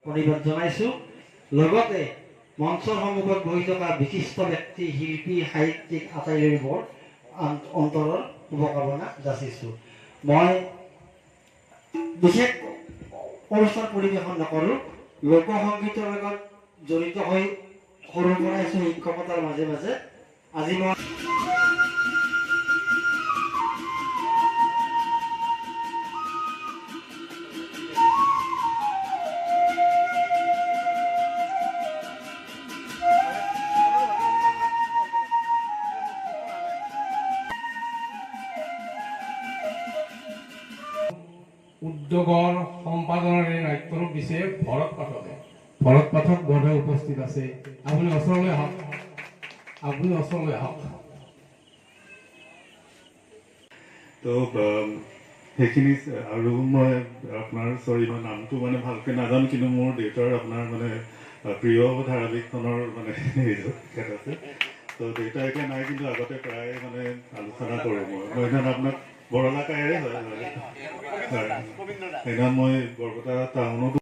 অনুৰোধ জনাইছোঁ। লগতে মঞ্চৰ সন্মুখত বহি থকা বিশিষ্ট ব্যক্তি, শিল্পী, সাহিত্যিক আটাইৰে বৰ অন্তৰৰ শুভকামনা যাচিছোঁ। মই বিশেষ অনুষ্ঠান পৰিৱেশন নকৰোঁ, লোকসংগীতৰ লগত জড়িত হৈ সৰুৰ পৰাই আছোঁ শিক্ষকতাৰ মাজে মাজে। আজি মই উদ্যোগৰ সম্পাদনাৰ দায়িত্ব দিছে ভৰত পাঠকে। ভৰত পাঠক বোধহয় উপস্থিত আছে, আপুনি ওচৰলৈ আহক, আপুনি ওচৰলৈ আহক। তো সেইখিনি আৰু মই আপোনাৰ মই নামটো মানে ভালকৈ নাজানো, কিন্তু মোৰ দেউতাৰ আপোনাৰ মানে প্ৰিয় ধাৰাবাহিকখনৰ মানে তেখেত আছে। তো দেউতা এতিয়া নাই, কিন্তু আগতে প্ৰায় মানে আলোচনা কৰোঁ। মই সেইদিনা আপোনাক বৰলা কায়েৰে হয় সেইদিনা মই বৰপেটা টাউনত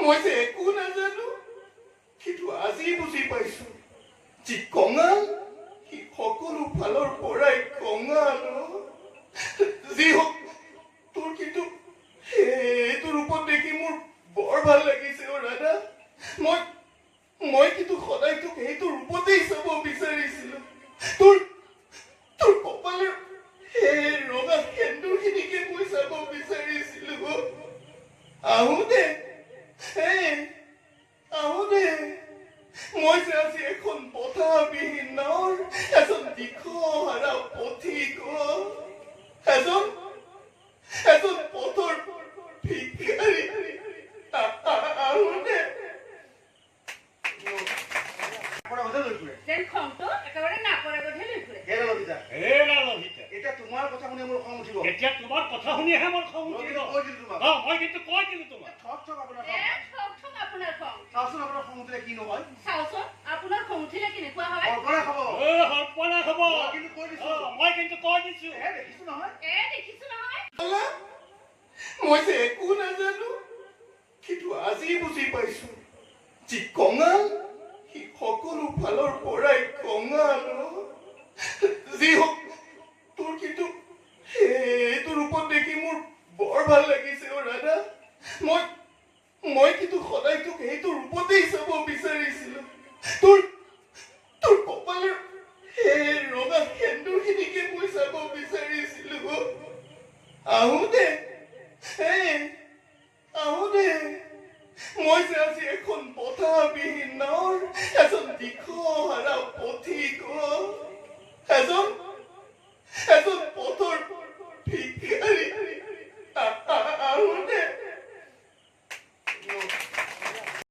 মই যে একো নাজানো, কিন্তু আজি বুজি পাইছো যি কঙাল সি সকলো ফালৰ পৰাই কঙাল। যি হওক তোৰ কিন্তু সেইটো ৰূপত দেখি মোৰ বৰ ভাল লাগিছে অ দাদা। মই কিন্তু সদায় তোক সেইটো ৰূপতেই চাব বিচাৰিছিলো। তোৰ কপালৰ সেই ৰঙা সেন্দুৰখিনিকে মই চাব বিচাৰিছিলো। আহো দে মই যে আজি এখন বতাহবিহীন নাৱৰ এজন দিশহাৰা পথিক, এজন পথৰ ভিখাৰী। আহো দে। তোমাৰ কথা শুনি মোৰ খং উঠিব। এতিয়া তোমাৰ কথা শুনিহে মোৰ খং উঠিব। মই কিন্তু কৈ দিলো তোমাক। চাওচোন আপোনাৰ খং উঠিলে কি নহয়। আপোনাৰ খং উঠিলে কেনেকুৱা হয়? সৰ্পনা খাব। মই কিন্তু কৈ দিছো। দেখিছো নহয়। দেখিছো নহয়। মই যে একো নাজানো, কিন্তু আজি বুজি পাইছো যি কঙাল সি সকলো ফালৰ পৰাই কঙাল। যি হওক তোৰ কিন্তু সেইটো ৰূপত দেখি মোৰ বৰ ভাল লাগিছে অ দাদা। মই কিন্তু সদায় তোক সেইটো ৰূপতেই চাব বিচাৰিছিলো। তোৰ কপালৰ সেই ৰঙা সেন্দুৰখিনিকে মই চাব বিচাৰিছিলো। আহো দে। মই যে আজি এখন বতাহবিহীন নাৱৰ এজন দিশহাৰা পথিক, এজন